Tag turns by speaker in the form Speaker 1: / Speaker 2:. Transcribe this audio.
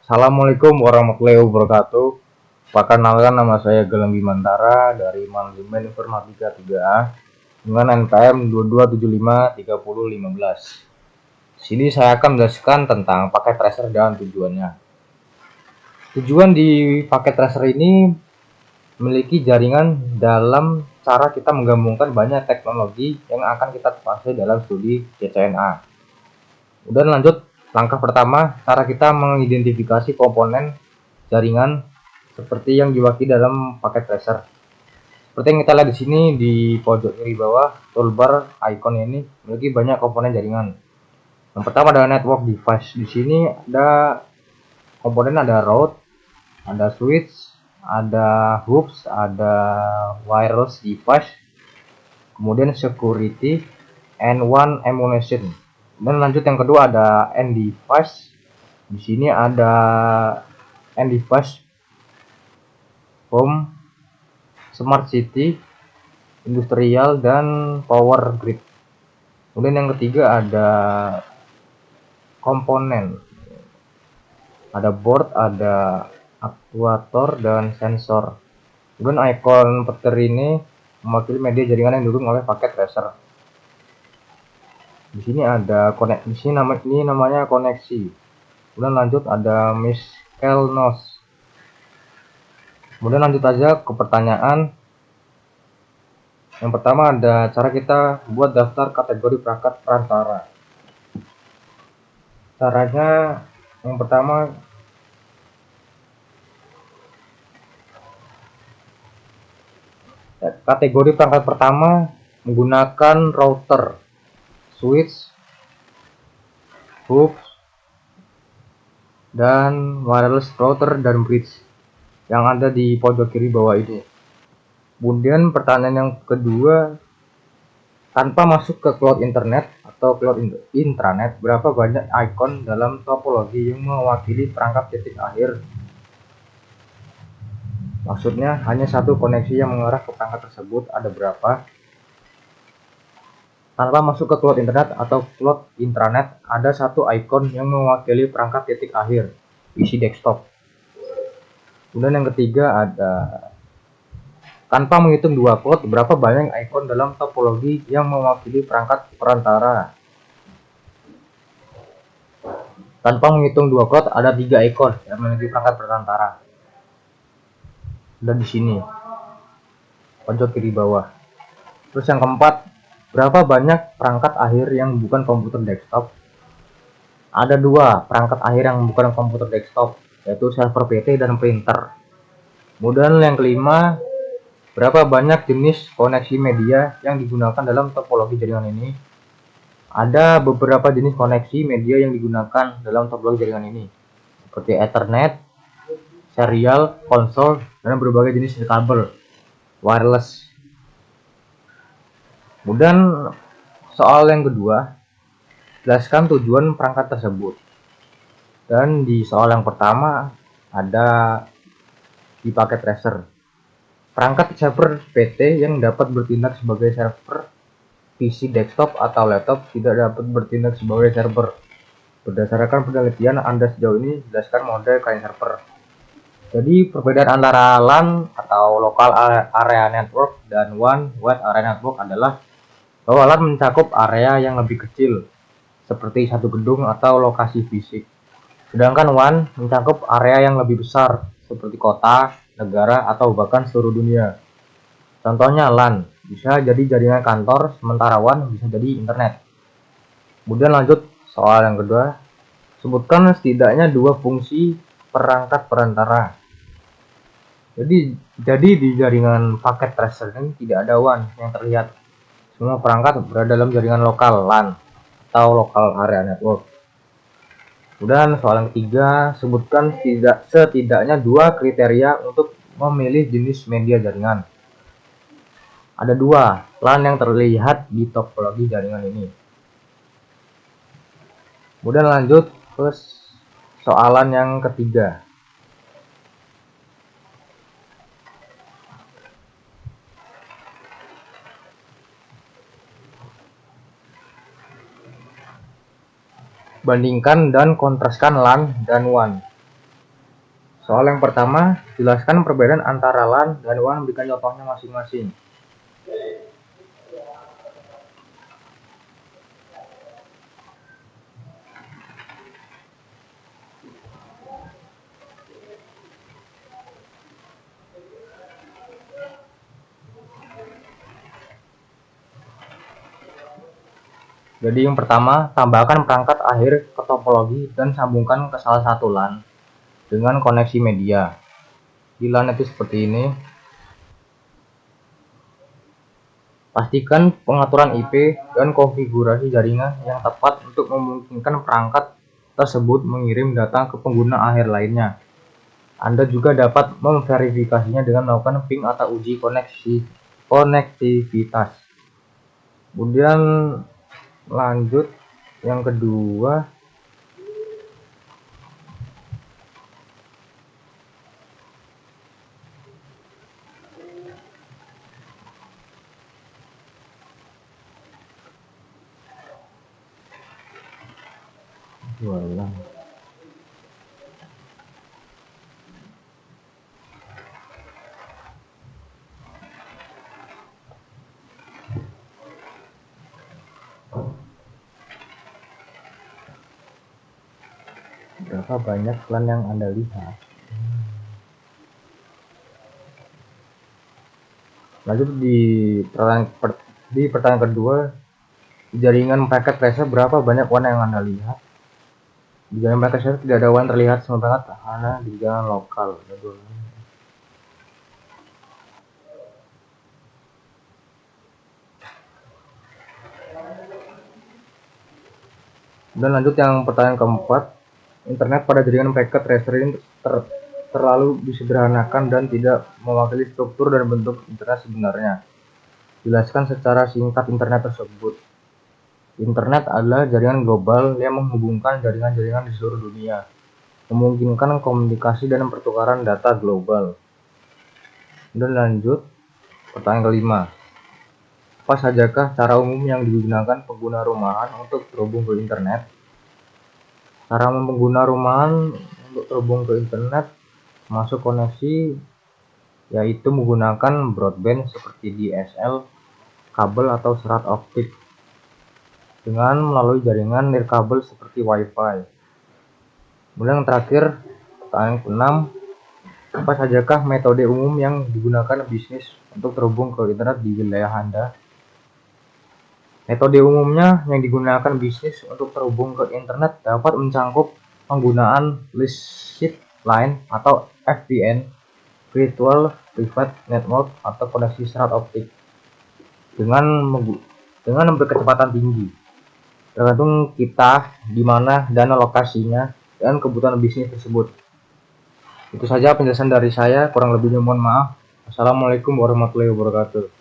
Speaker 1: Assalamualaikum warahmatullahi wabarakatuh. Perkenalkan, nama saya Geleng Bimantara dari Manajemen Informatika 3A dengan NPM 22753015. Sini saya akan menjelaskan tentang paket tracer dan tujuannya. Tujuan di paket tracer ini memiliki jaringan dalam cara kita menggabungkan banyak teknologi yang akan kita pakai dalam studi CCNA. Kemudian lanjut, langkah pertama, cara kita mengidentifikasi komponen jaringan seperti yang diwakili dalam paket tracer. Seperti yang kita lihat di sini di pojok kiri bawah, toolbar icon ini memiliki banyak komponen jaringan. Yang pertama adalah network device. Di sini ada komponen, ada route, ada switch, ada hoops, ada wireless device, kemudian security, and one emulation. Dan lanjut yang kedua ada end device. Di sini ada end device, home, smart city, industrial, dan power grid. Kemudian yang ketiga ada komponen, ada board, ada aktuator, dan sensor. Kemudian icon petir ini mewakili media jaringan yang didukung oleh paket tracer. Di sini ada koneksi, di sini namanya koneksi. Kemudian lanjut ada miscellaneous. Kemudian lanjut aja ke pertanyaan. Yang pertama ada cara kita buat daftar kategori perangkat perantara. Caranya yang pertama, kategori perangkat pertama menggunakan router, switch, hoops, dan wireless router dan bridge yang ada di pojok kiri bawah ini. Kemudian pertanyaan yang kedua, tanpa masuk ke cloud internet atau cloud intranet, berapa banyak icon dalam topologi yang mewakili perangkat titik akhir? Maksudnya hanya satu koneksi yang mengarah ke perangkat tersebut, ada berapa? Tanpa masuk ke cloud internet atau cloud intranet, ada satu icon yang mewakili perangkat titik akhir, PC desktop. Kemudian yang ketiga ada, tanpa menghitung dua cloud, berapa banyak icon dalam topologi yang mewakili perangkat perantara? Tanpa menghitung dua cloud, ada 3 icon yang memiliki perangkat perantara. Dan di sini, pojok kiri bawah. Terus yang keempat, berapa banyak perangkat akhir yang bukan komputer desktop? Ada 2 perangkat akhir yang bukan komputer desktop, yaitu server PC dan printer. Kemudian yang kelima, berapa banyak jenis koneksi media yang digunakan dalam topologi jaringan ini? Ada beberapa jenis koneksi media yang digunakan dalam topologi jaringan ini, seperti Ethernet, serial, konsol, dan berbagai jenis kabel wireless. Kemudian soal yang kedua, jelaskan tujuan perangkat tersebut. Dan di soal yang pertama ada di paket tracer, perangkat server PT yang dapat bertindak sebagai server PC desktop atau laptop tidak dapat bertindak sebagai server. Berdasarkan penelitian Anda sejauh ini, jelaskan model client server. Jadi perbedaan antara LAN atau local area network dan one wide area network adalah bahwa LAN mencakup area yang lebih kecil seperti satu gedung atau lokasi fisik, sedangkan WAN mencakup area yang lebih besar seperti kota, negara, atau bahkan seluruh dunia. Contohnya LAN bisa jadi jaringan kantor, sementara WAN bisa jadi internet. Kemudian lanjut soal yang kedua, sebutkan setidaknya 2 fungsi perangkat perantara. Jadi di jaringan paket tracer ini tidak ada WAN yang terlihat. Semua perangkat berada dalam jaringan lokal LAN atau local area network. Kemudian soal yang ketiga, sebutkan setidaknya 2 kriteria untuk memilih jenis media jaringan. Ada 2 LAN yang terlihat di topologi jaringan ini. Kemudian lanjut ke soalan yang ketiga. Bandingkan dan kontraskan LAN dan WAN. Soal yang pertama, jelaskan perbedaan antara LAN dan WAN, berikan contohnya masing-masing. Jadi yang pertama, tambahkan perangkat akhir ke topologi dan sambungkan ke salah satu LAN dengan koneksi media. Di LAN itu seperti ini. Pastikan pengaturan IP dan konfigurasi jaringan yang tepat untuk memungkinkan perangkat tersebut mengirim data ke pengguna akhir lainnya. Anda juga dapat memverifikasinya dengan melakukan ping atau uji konektivitas. Kemudian lanjut yang kedua, berapa banyak LAN yang Anda lihat? Lanjut di pertanyaan kedua, di jaringan packet tracer berapa banyak WAN yang Anda lihat? Di jaringan packet tracer tidak ada WAN terlihat sama banget karena di jaringan lokal. Dan lanjut yang pertanyaan keempat, internet pada jaringan packet tracer ini terlalu disederhanakan dan tidak mewakili struktur dan bentuk internet sebenarnya. Jelaskan secara singkat internet tersebut. Internet adalah jaringan global yang menghubungkan jaringan-jaringan di seluruh dunia, memungkinkan komunikasi dan pertukaran data global. Dan lanjut, pertanyaan kelima. Apa sajakah cara umum yang digunakan pengguna rumahan untuk terhubung ke internet? Cara pengguna rumahan untuk terhubung ke internet masuk koneksi yaitu menggunakan broadband seperti DSL, kabel atau serat optik dengan melalui jaringan nirkabel seperti Wi-Fi. Kemudian yang terakhir, pertanyaan ke-6, apa sajakah metode umum yang digunakan bisnis untuk terhubung ke internet di wilayah Anda? Metode umumnya yang digunakan bisnis untuk terhubung ke internet dapat mencakup penggunaan list line atau VPN, Virtual Private Network atau koneksi serat optik dengan berkecepatan tinggi. Tergantung kita di mana dan lokasinya dan kebutuhan bisnis tersebut. Itu saja penjelasan dari saya, kurang lebihnya mohon maaf. Assalamualaikum warahmatullahi wabarakatuh.